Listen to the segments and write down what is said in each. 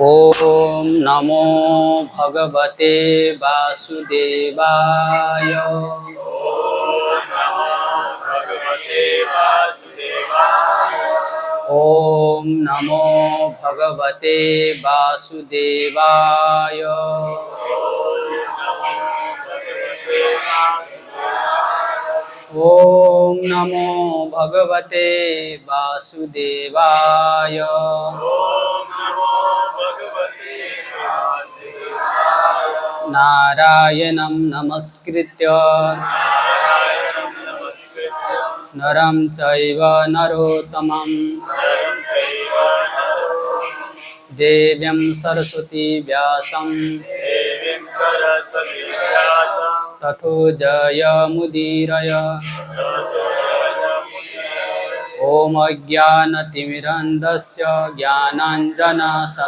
ओम नमो भगवते वासुदेवाय। ओम नमो भगवते वासुदेवाय। ओम नमो भगवते वासुदेवाय। नारायणं नमस्कृत्य नरं चैव नरोत्तमं देवीं सरस्वती व्यासं ततो जयमुदीरय। ॐ अज्ञानतिमिरन्धस्य ज्ञानाञ्जनशलाकय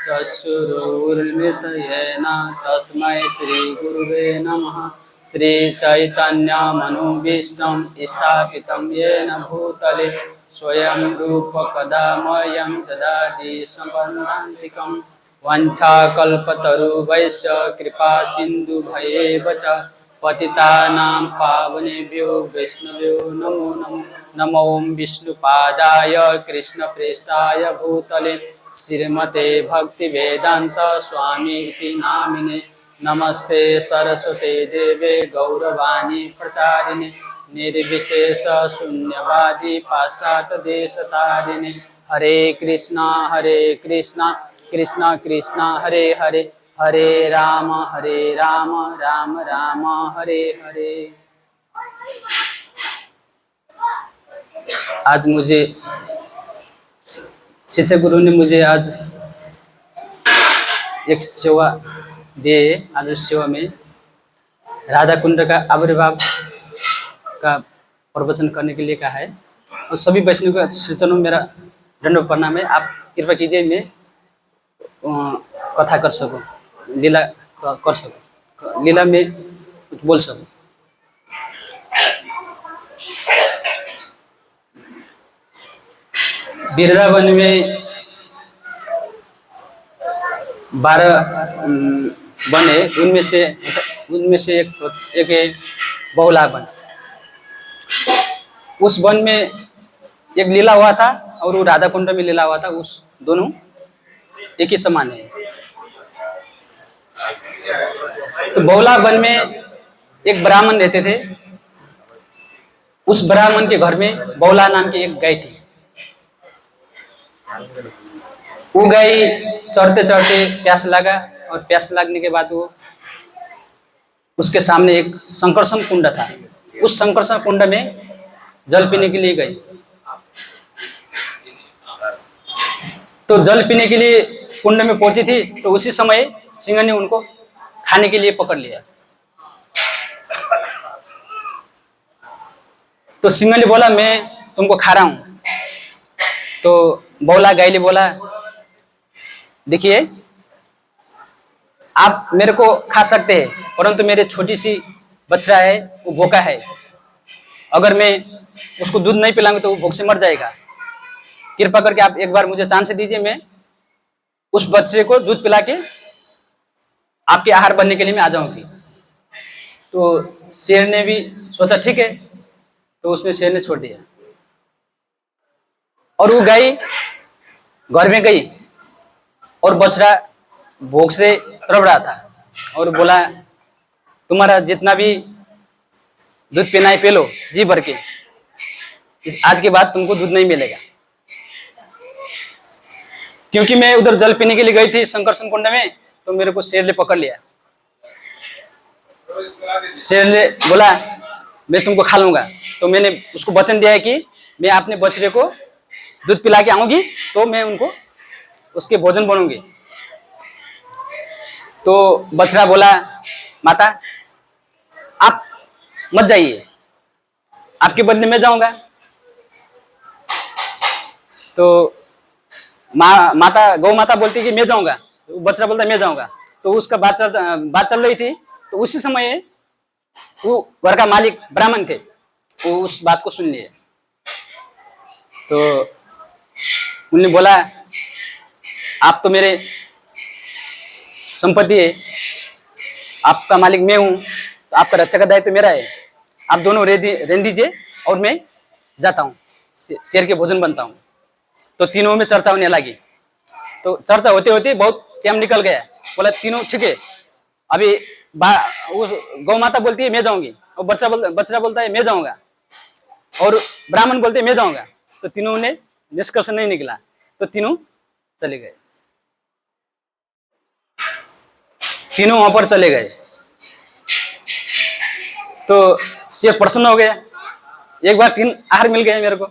चक्षुरुन्मिलितं येन तस्मै श्रीगुरुवे नमः। श्री चैतन्य मनोभीष्टं स्थापितं येन भूतले स्वयं रूप कदा मह्यं ददाति स्वपदान्तिकं वाञ्छाकल्पतरुभ्यश्च कृपा सिन्धुभ्येव च पतितानां पावनेभ्यो वैष्णवेभ्यो नमो नमः। नमो विष्णुपादाय कृष्णप्रेष्ठाय भूतले श्रीमते भक्तिवेदांत स्वामी इति नामिने। नमस्ते सरस्वते देवे गौरवाणी प्रचारिणे निर्विशेष शून्यवादी पाश्चात्यदेशतारिणे। हरे कृष्णा कृष्णा कृष्णा हरे हरे, हरे राम राम राम हरे हरे। आज मुझे शिक्षक गुरु ने मुझे आज एक सेवा दिए। आज उस सेवा में राधा कुंड का आविर्भाव का प्रवचन करने के लिए कहा है और सभी वैष्णव का चरणों में मेरा दंडवत प्रणाम है। आप कृपा कीजिए मैं कथा कर सकूं, लीला कर सकूं, लीला में कुछ बोल सकूं। वृंदावन में 12 वन है, उनमें से एक है बहुला वन। उस वन में एक लीला हुआ था और वो राधा कुंड में लीला हुआ था। उस दोनों एक ही समान है। तो बहुला वन में एक ब्राह्मण रहते थे। उस ब्राह्मण के घर में बहुला नाम की एक गाय थी। वो गाय चढ़ते चढ़ते प्यास लगा और प्यास लगने के बाद वो उसके सामने एक संकर्षण कुंड था। उस संकर्षण कुंड में जल पीने के लिए गई। तो जल पीने के लिए कुंड में पहुंची थी तो उसी समय सिंह ने उनको खाने के लिए पकड़ लिया। तो सिंह ने बोला मैं तुमको खा रहा हूं। तो बहुला गाय ने बोला देखिए आप मेरे को खा सकते हैं परंतु मेरे छोटी सी बछड़ा है वो भूखा है। अगर मैं उसको दूध नहीं पिलाऊंगा तो वो भूख से मर जाएगा। कृपा करके आप एक बार मुझे चांस दीजिए, मैं उस बच्चे को दूध पिला के आपके आहार बनने के लिए मैं आ जाऊंगी। तो शेर ने भी सोचा ठीक है, तो उसने शेर ने छोड़ दिया और वो गाय घर में गई और बछड़ा भूख से तड़प रहा था और बोला तुम्हारा जितना भी दूध पीना है पी लो जी भर के, आज के बाद तुमको दूध नहीं मिलेगा। क्योंकि मैं उधर जल पीने के लिए गई थी संकर्षण कुंड में, तो मेरे को शेर ने पकड़ लिया। शेर ने बोला मैं तुमको खा लूंगा। तो मैंने उसको वचन दिया है कि मैं अपने बछड़े को दूध पिला के आऊंगी तो मैं उनको उसके भोजन बनूंगी। तो बछड़ा बोला माता आप मत जाइए, आपके बदले में जाऊंगा। तो गौ माता बोलती कि मैं जाऊंगा, तो बछड़ा बोलता मैं जाऊंगा। तो उसका बात चल रही थी। तो उसी समय वो घर का मालिक ब्राह्मण थे, वो उस बात को सुन लिए। तो उन्होंने बोला आप तो मेरे संपत्ति है, आपका मालिक मैं हूं, तो आपका रक्षा का दायित्व मेरा है। आप दोनों रहने दीजिए और मैं जाता हूँ, शेर के भोजन बनता हूँ। तो तीनों में चर्चा होने लगी। तो चर्चा होते होते बहुत टाइम निकल गया। बोला तीनों ठीक है, अभी गौ माता बोलती है मैं जाऊंगी और बच्चा बोलता है मैं जाऊंगा और ब्राह्मण बोलते हैं मैं जाऊंगा। तो तीनों ने निष्कर्ष नहीं निकला, तो तीनों चले गए। तीनों वहां पर चले गए। तो शेर प्रसन्न हो गया, एक बार 3 आहार मिल गए मेरे को।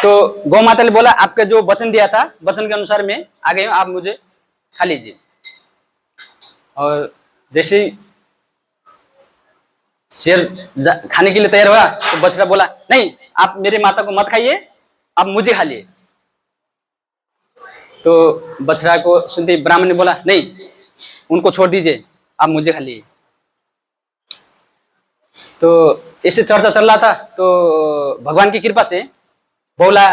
तो गौ माता ने बोला आपका जो वचन दिया था वचन के अनुसार मैं आ गई हूं, आप मुझे खा लीजिए। और जैसे ही शेर खाने के लिए तैयार हुआ तो बछड़ा बोला नहीं आप मेरे माता को मत खाइए, आप मुझे खा लिए। तो बछड़ा को सुनते ब्राह्मण ने बोला नहीं उनको छोड़ दीजिए, आप मुझे खा लिए। तो ऐसे चर्चा चल रहा था, तो भगवान की कृपा से बौला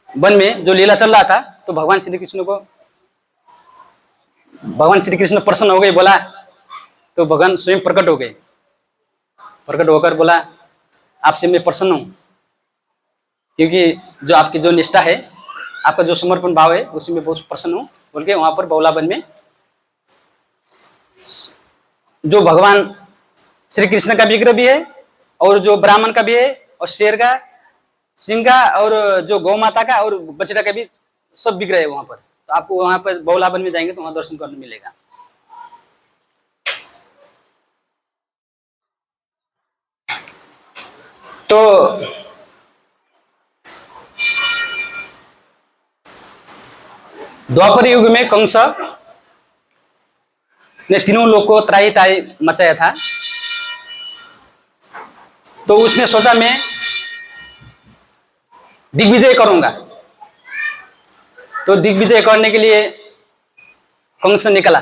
वन में जो लीला चल रहा था, तो भगवान श्री कृष्ण प्रसन्न हो गए, बोला, तो भगवान स्वयं प्रकट हो गए। प्रकट होकर बोला, आपसे मैं प्रसन्न हूं, क्योंकि जो आपकी जो निष्ठा है, आपका जो समर्पण भाव है, उसी में बहुत प्रसन्न हूं, बोल के वहां पर बौला वन में जो भगवान श्री कृष्ण का विग्रह भी है, और जो ब्राह्मण का भी है, और शेर का, सिंह का, और जो गौ माता का और बछड़ा का भी सब विग्रह है वहां पर। तो आपको वहां पर बौला वन में जाएंगे तो वहां दर्शन करने मिलेगा। तो द्वापर युग में कंस ने तीनों लोग को त्राही त्राही मचाया था। तो उसने सोचा, मैं दिग्विजय करूंगा। तो दिग्विजय करने के लिए कंस निकला।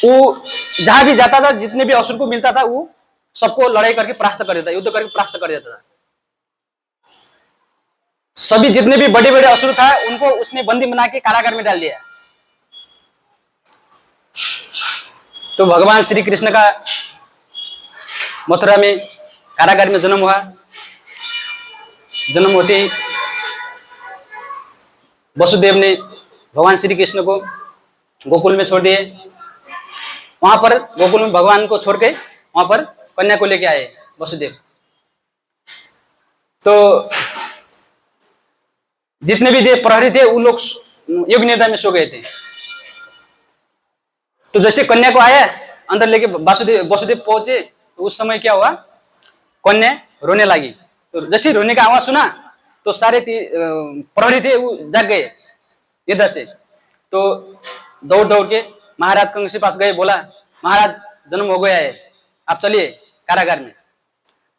वो जहां भी जाता था, जितने भी असुर को मिलता था, वो सबको लड़ाई करके परास्त कर देता, युद्ध करके परास्त कर देता था। सभी जितने भी बड़े बड़े असुर था, उनको उसने बंदी बना के कारागार में डाल दिया। तो भगवान श्री कृष्ण का मथुरा में कारागार में जन्म हुआ। जन्म होते ही वसुदेव ने भगवान श्री कृष्ण को गोकुल में छोड़ दिए। वहां पर गोकुल में भगवान को छोड़ के वहां पर कन्या को लेके आए वसुदेव। तो जितने भी थे प्रहरी थे, वो लोग योग निद्रा में सो गए थे। तो जैसे कन्या को आया अंदर लेके वसुदेव पहुंचे, तो उस समय क्या हुआ, कन्या रोने लगी। तो जैसे रोने का आवाज सुना, तो सारे प्रहरी थे वो जाग गए निद्रा से। तो दौड़ दौड़ के महाराज कंस के पास गए, बोला, महाराज जन्म हो गया है, आप चलिए कारागार में।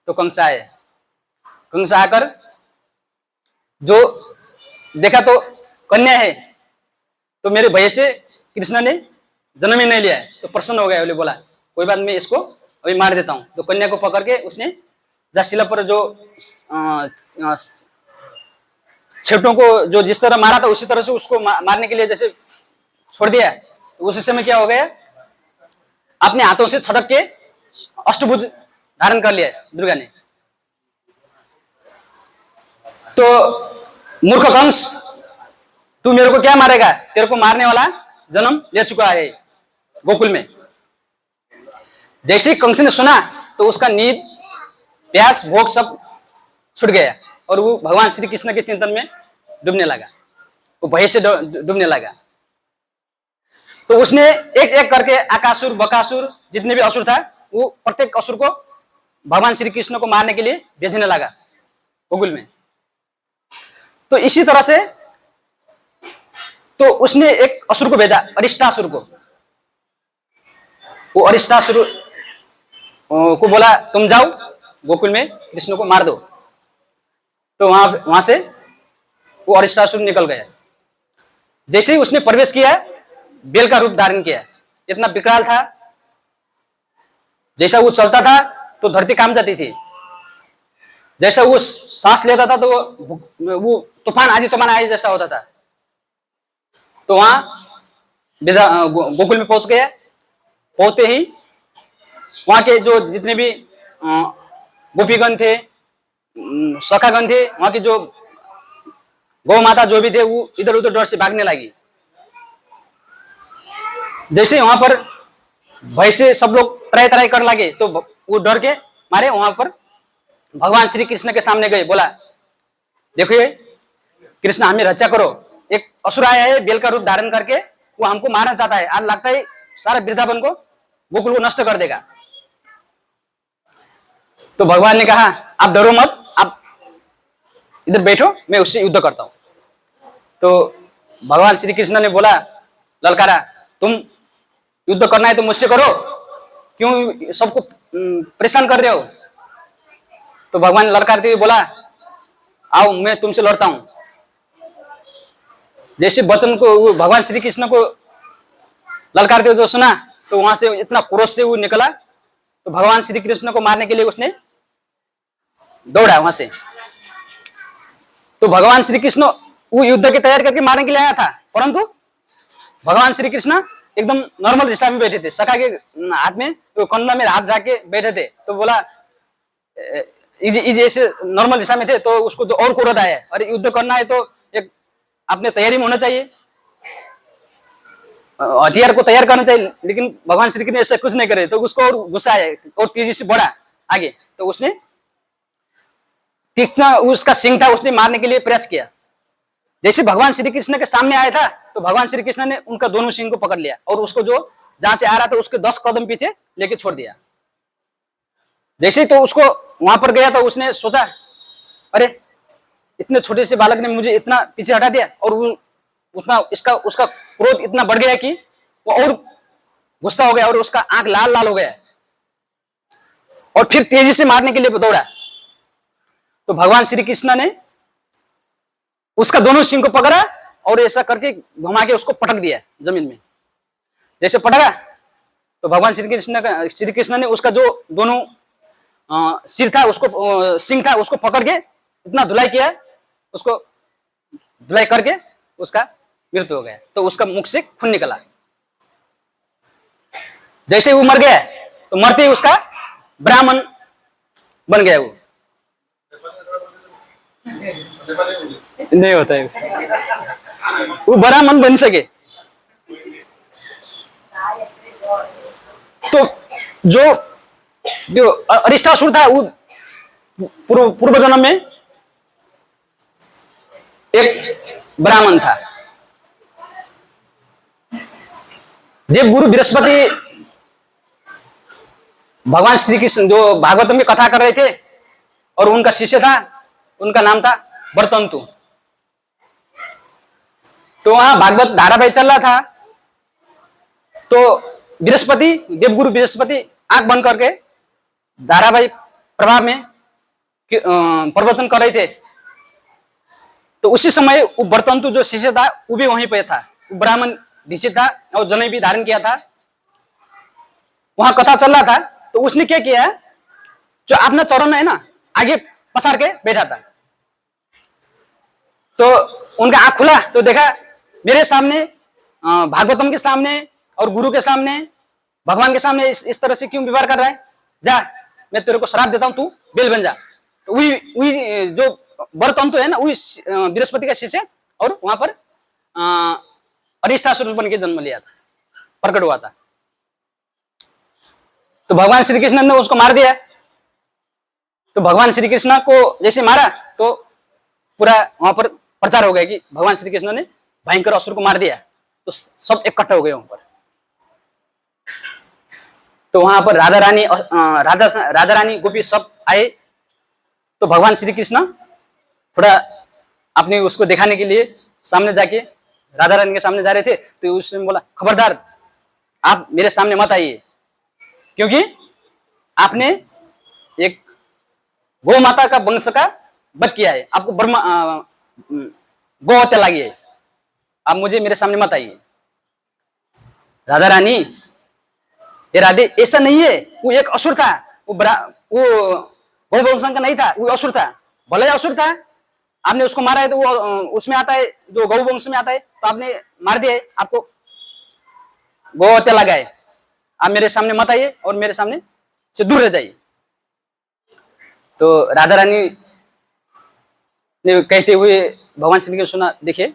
तो कंस आए। कंस आकर जो देखा तो कन्या है, तो मेरे भय से कृष्ण ने जन्म ही नहीं लिया है। तो प्रसन्न हो गया, बोले, बोला, कोई बात, मैं इसको अभी मार देता हूँ। तो कन्या को पकड़ के उसने जाशिला पर जो छेटों को जो जिस तरह मारा था, उसी तरह से उसको मारने के लिए जैसे छोड़ दिया। तो उस समय क्या हो गया, अपने हाथों से छटक के अष्टभुज धारण कर लिया दुर्गा ने। तो मूर्ख कंस, तू मेरे को क्या मारेगा, तेरे को मारने वाला जन्म ले चुका है गोकुल में। जैसे ही कंस ने सुना, तो उसका नींद, प्यास, भोग सब छूट गया, और वो भगवान श्री कृष्ण के चिंतन में डूबने लगा, वो भय से डूबने लगा। तो उसने एक एक करके आकासुर, बकासुर, जितने भी असुर था, वो प्रत्येक असुर को भगवान श्री कृष्ण को मारने के लिए भेजने लगा गोकुल में। तो इसी तरह से तो उसने एक असुर को भेजा, अरिष्टासुर को। वो अरिष्टासुर को बोला, तुम जाओ गोकुल में कृष्ण को मार दो। तो वहां से वो अरिष्टासुर निकल गया। जैसे ही उसने प्रवेश किया, बेल का रूप धारण किया। इतना विकराल था, जैसा वो चलता था तो धरती कांप जाती थी, जैसा वो सांस लेता था तो वो तूफान आए जैसा होता था। तो वहां गोकुल में पहुंच गया। पहुंचते ही वहां के जो जितने भी गोपीगण थे, सखागण थे, वहां की जो गौ माता जो भी थे, वो इधर उधर डर से भागने लगी। जैसे वहां पर भय से सब लोग तराई तराई कर लगे, तो वो डर के मारे वहां पर भगवान श्री कृष्ण के सामने गए, बोला, देखिए कृष्ण, हमें रक्षा करो। एक असुर आया है बेल का रूप धारण करके, वो हमको मारना चाहता है। आज लगता है सारा वृंदावन को, गोकुल को नष्ट कर देगा। तो भगवान ने कहा, आप डरो मत, आप इधर बैठो, मैं उससे युद्ध करता हूं। तो भगवान श्री कृष्ण ने बोला, ललकारा, तुम युद्ध करना है तो मुझसे करो, क्यों सबको परेशान कर रहे हो। तो भगवान ललकारते हुए बोला, आओ मैं तुमसे लड़ता हूं। जैसे वचन को भगवान श्री कृष्ण को ललकारते हुए जो सुना, तो वहां से इतना क्रोध से वो निकला, तो भगवान श्री कृष्ण को मारने के लिए उसने दौड़ा वहां से। तो भगवान श्री कृष्ण वो युद्ध की तैयारी करके मारने के लिए आया था, परंतु भगवान श्री कृष्ण एकदम नॉर्मल दिशा में बैठे थे, सखा के हाथ में तो कंधा में हाथ रख के बैठे थे। तो बोला इजी ऐसे नॉर्मल दिशा में थे, तो उसको तो और क्रोध आया, अरे युद्ध करना है तो एक अपने तैयारी में होना चाहिए, हथियार को तैयार करना चाहिए। लेकिन भगवान श्री कृष्ण ऐसा कुछ नहीं करे, तो उसको और गुस्सा आया और तेजी से बढ़ा आगे। तो उसने तीक्ष्ण उसका सिंह था, उसने मारने के लिए प्रयास किया। जैसे भगवान श्री कृष्ण के सामने आया था, तो भगवान श्री कृष्ण ने उनका दोनों सिंह को पकड़ लिया और उसको जो जहां से आ रहा था उसके 10 कदम पीछे लेके छोड़ दिया। जैसे तो उसको वहां पर गया, तो उसने सोचा अरे इतने छोटे से बालक ने मुझे इतना पीछे हटा दिया, और वो उतना उसका क्रोध इतना बढ़ गया कि वो और गुस्सा हो गया और उसका आंख लाल लाल हो गया, और फिर तेजी से मारने के लिए दौड़ा। तो भगवान श्री कृष्ण ने उसका दोनों सिंह को पकड़ा और ऐसा करके घुमा के उसको पटक दिया जमीन में। जैसे पटका, तो भगवान श्री कृष्ण ने उसका जो दोनों सिर था, उसको सिंह था, उसको पकड़ के इतना धुलाई किया, उसको धुलाई करके उसका मृत्यु हो गया। तो उसका मुख से खून निकला। जैसे वो मर गया, तो मरते ही उसका ब्राह्मण बन गया। वो नहीं होता है उसका, वो ब्राह्मण बन सके। तो जो अरिष्टासुर था, वो पूर्व जन्म में एक ब्राह्मण था। देवगुरु बृहस्पति भगवान श्री कृष्ण जो भागवतम में कथा कर रहे थे, और उनका शिष्य था, उनका नाम था वर्तंतु। तो वहां भागवत धारावाहिक चल रहा था, तो बृहस्पति, देवगुरु बृहस्पति आंख बंद करके धारावाहिक प्रभाव में प्रवचन कर रहे थे। तो उसी समय वो वर्तंतु जो शिष्य था, वो भी वहीं पे था। वो ब्राह्मण दीक्षित था और जनेऊ भी धारण किया था। वहां कथा चल रहा था, तो उसने क्या किया, जो अपना चरण है ना, आगे पसार के बैठा था। तो उनका आंख खुला, तो देखा मेरे सामने, भागवतम के सामने और गुरु के सामने, भगवान के सामने इस तरह से क्यों व्यवहार कर रहा है, जा मैं तेरे को श्राप देता हूं, तू बेल बन जा। तो वही जो वर्तंतु है ना, वही बृहस्पति का शिष्य, और वहां पर अरिष्टासुर बन के जन्म लिया था, प्रकट हुआ था। तो भगवान श्री कृष्ण ने उसको मार दिया। तो भगवान श्री कृष्ण को जैसे मारा, तो पूरा वहां पर प्रचार हो गया कि भगवान श्री कृष्ण ने भयंकर असुर को मार दिया। तो सब इकट्ठा हो गए वहां पर। तो वहां पर राधा रानी गोपी सब आए। तो भगवान श्री कृष्ण थोड़ा अपने उसको दिखाने के लिए सामने जाके राधा रानी के सामने जा रहे थे। तो उसने बोला, खबरदार आप मेरे सामने मत आइए, क्योंकि आपने एक गौ माता का वंश का वध किया है, आपको गौ हत्या लगी है, आप मुझे मेरे सामने मत आइए। राधा रानी, ये राधे, ऐसा नहीं है, वो एक असुर था, वो गौ वंश का नहीं था, वो असुर था। भले असुर था, आपने उसको मारा है, तो वो उसमें आता है, जो गौ वंश में आता है, तो आपने मार दिया है, आपको गौ हत्या लगा है। आप मेरे सामने मत आइए और मेरे सामने से दूर रह जाइए। तो राधा रानी ने कहते हुए भगवान श्री कृष्ण सुना, देखिए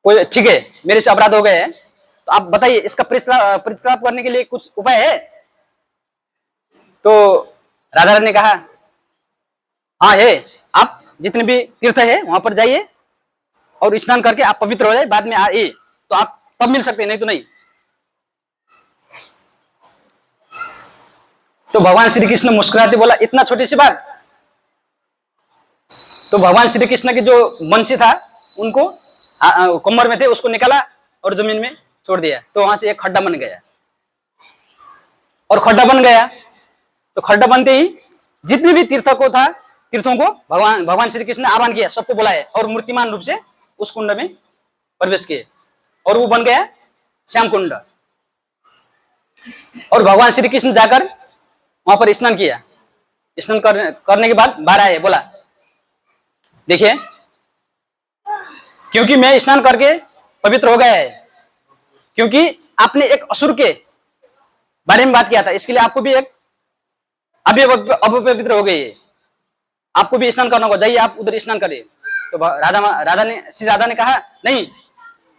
कोई ठीक है, मेरे से अपराध हो गए हैं, तो आप बताइए इसका प्रतिष्ठाप करने के लिए कुछ उपाय है। तो राधा रानी ने कहा, हाँ है, आप जितने भी तीर्थ है वहां पर जाइए और स्नान करके आप पवित्र हो जाए, बाद में आइए, तो आप तब मिल सकते हैं, नहीं तो नहीं। तो भगवान श्री कृष्ण मुस्कुराते बोला, इतना छोटी सी बात। तो भगवान श्री कृष्ण के जो वंशी था, उनको कमर में थे, उसको निकाला और जमीन में छोड़ दिया। तो वहां से एक खड्डा बन गया, और खड्डा बन गया, तो खड्डा बनते ही जितने भी तीर्थों को भगवान श्री कृष्ण ने आह्वान किया, सबको बुलाया और मूर्तिमान रूप से उस कुंड में प्रवेश किए और वो बन गया श्याम कुंड। और भगवान श्री कृष्ण जाकर वहां पर स्नान किया। स्नान करने के बाद बाहर आए, बोला देखिए क्योंकि मैं स्नान करके पवित्र हो गया है, क्योंकि आपने एक असुर के बारे में बात किया था, इसके लिए आपको भी एक अभी अपवित्र हो गई है, आपको भी स्नान करना होगा, जाइए आप उधर स्नान करिए। तो श्री राधा ने कहा नहीं,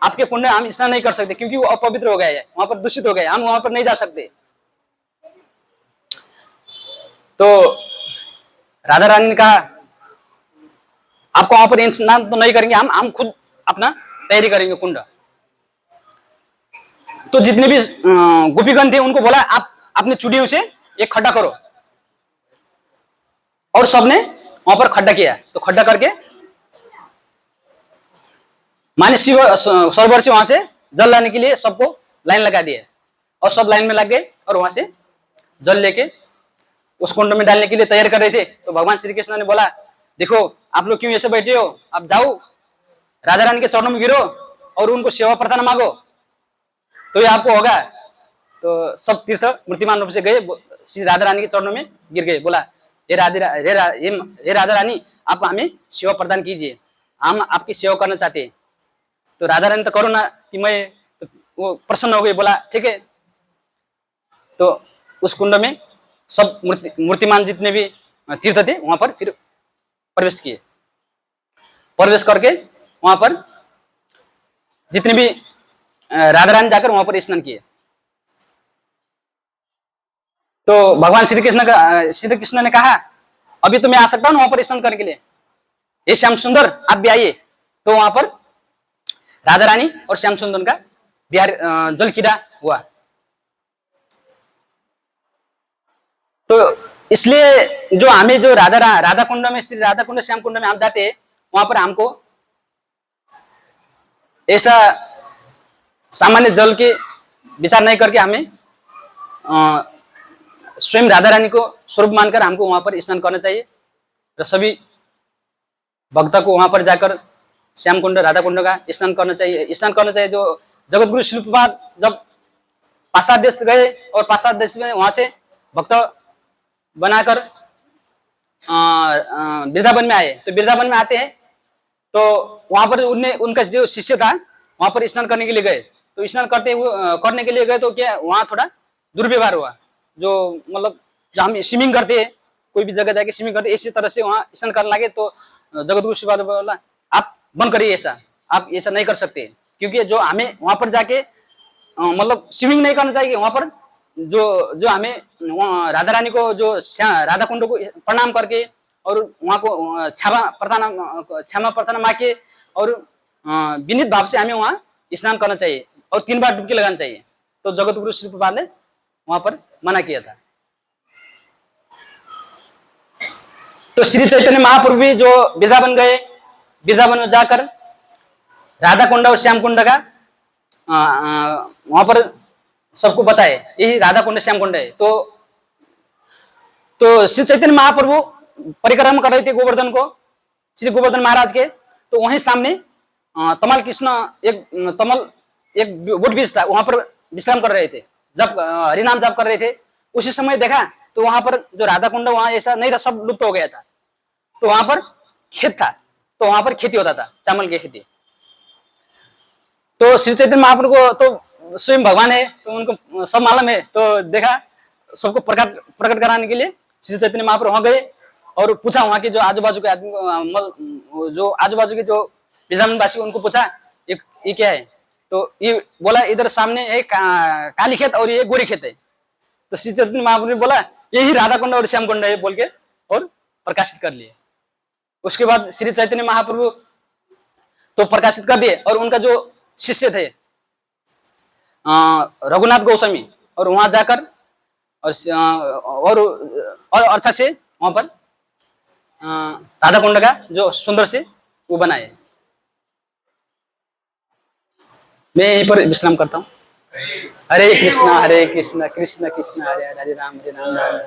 आपके कुंड में हम स्नान नहीं कर सकते क्योंकि वो अपवित्र हो गए है, वहां पर दूषित हो गए, हम वहां पर नहीं जा सकते। तो राधा रानी ने कहा आपको वहां पर स्नान तो नहीं करेंगे, हम खुद अपना तैयारी करेंगे कुंड। तो जितने भी गोपीगण थे उनको बोला आप अपने चूड़ियों से एक खड्डा करो, और सबने वहां पर खड्डा किया। तो खड्डा करके माने शिव सरोवर से वहां से जल लाने के लिए सबको लाइन लगा दिए, और सब लाइन में लग गए और वहां से जल लेके उस कुंड में डालने के लिए तैयार कर रहे थे। तो भगवान श्री कृष्ण ने बोला देखो आप लोग क्यों ऐसे बैठे हो, आप जाओ राधा रानी के चरणों में गिरो और उनको सेवा प्रार्थना मांगो, तो ये आपको होगा। तो सब तीर्थ मूर्तिमान रूप से गए, श्री राधा रानी के चरणों में गिर गए, बोला हे राधा रानी आप हमें सेवा प्रदान कीजिए, हम आपकी सेवा करना चाहते हैं। तो राधा रानी तो करो ना कि मैं, तो वो प्रसन्न हो गई, बोला ठीक है। तो उस कुंड में सब मूर्तिमान जितने भी तीर्थ थे वहां पर फिर प्रवेश किए। प्रवेश करके वहां पर जितने भी राधा रानी जाकर वहां पर स्नान किए। तो भगवान श्री कृष्ण ने कहा अभी तो मैं आ सकता हूँ वहां पर स्नान करने के लिए, ये श्याम सुंदर आप भी आइए। तो वहां पर राधा रानी और श्याम सुंदर का बिहार जल क्रीड़ा हुआ। तो इसलिए जो हमें जो राधा कुंड में, श्री राधा कुंड श्याम कुंड में हम जाते हैं, वहां पर हमको ऐसा सामान्य जल के विचार नहीं करके हमें स्वयं राधा रानी को स्वरूप मानकर हमको वहां पर स्नान करना चाहिए। और सभी भक्त को वहां पर जाकर श्याम कुंड राधा कुंड का स्नान करना चाहिए। जो जगत गुरु शिल प्रपाद जब पाश्चात्य देश गए और पाश्चात्य देश में वहां से भक्त बनाकर वृंदावन में आए, तो वृंदावन में आते हैं तो वहां पर उनका जो शिष्य था वहां पर स्नान करने के लिए गए। तो स्नान करने के लिए गए तो क्या वहां थोड़ा दुर्व्यवहार हुआ, जो मतलब जब हम स्विमिंग करते हैं, कोई भी जगह जाके स्विमिंग करते इसी तरह से वहां स्नान करने लगे। तो जगत गुरु शिल बोला आप बंद करिए, ऐसा आप ऐसा नहीं कर सकते, क्योंकि जो हमें वहां पर जाके मतलब स्विमिंग नहीं करना चाहिए। वहां पर जो हमें राधा रानी को जो राधा कुंड को प्रणाम करके और वहां को क्षमा प्रार्थना मांग के और विनीत भाव से हमें वहां स्नान करना चाहिए और 3 बार डुबकी लगाना चाहिए। तो जगत गुरु श्री प्रभुपाद ने वहां पर मना किया था। तो श्री चैतन्य महाप्रभु भी जो वृंदावन गए, वृंदावन में जाकर राधा कुंड और श्याम कुंड का वहां पर सबको बताए यही राधा कुंड श्याम कुंड है। तो श्री चैतन्य महाप्रभु परिक्रमा कर रहे थे गोवर्धन को, श्री गोवर्धन महाराज के। तो वहीं सामने तमल कृष्ण एक वुड बीज था, वहां पर विश्राम कर रहे थे, जब हरिनाम जप कर रहे थे। उसी समय देखा तो वहां पर जो राधा कुंड वहां ऐसा नहीं था, सब लुप्त हो गया था। तो वहां पर खेत था, तो वहां पर खेती होता था, चावल की खेती। तो श्री चैतन्य महाप्रभु को तो स्वयं भगवान है, तो उनको सब मालूम है। तो देखा सबको प्रकट कराने के लिए श्री चैतन्य महाप्रभु वहां गए और पूछा वहां के जो आजू बाजू के आदमी, जो आजू बाजू के जो वृंदावन वासी, उनको पूछा ये क्या है। तो ये बोला इधर सामने एक काली खेत और ये गोरी खेत है। तो श्री चैतन्य महाप्रभु ने बोला यही राधा कुंड और श्याम कुंड है बोल के और प्रकाशित कर लिए। उसके बाद श्री चैतन्य महाप्रभु तो प्रकाशित कर दिए और उनका जो शिष्य थे रघुनाथ गोस्वामी, और वहां जाकर और अच्छा से वहां पर राधा कुंड का जो सुंदर से वो बनाए। मैं यहीं पर विश्राम करता हूँ। हरे कृष्णा कृष्ण कृष्ण हरे हरे, हरे राम राम राम।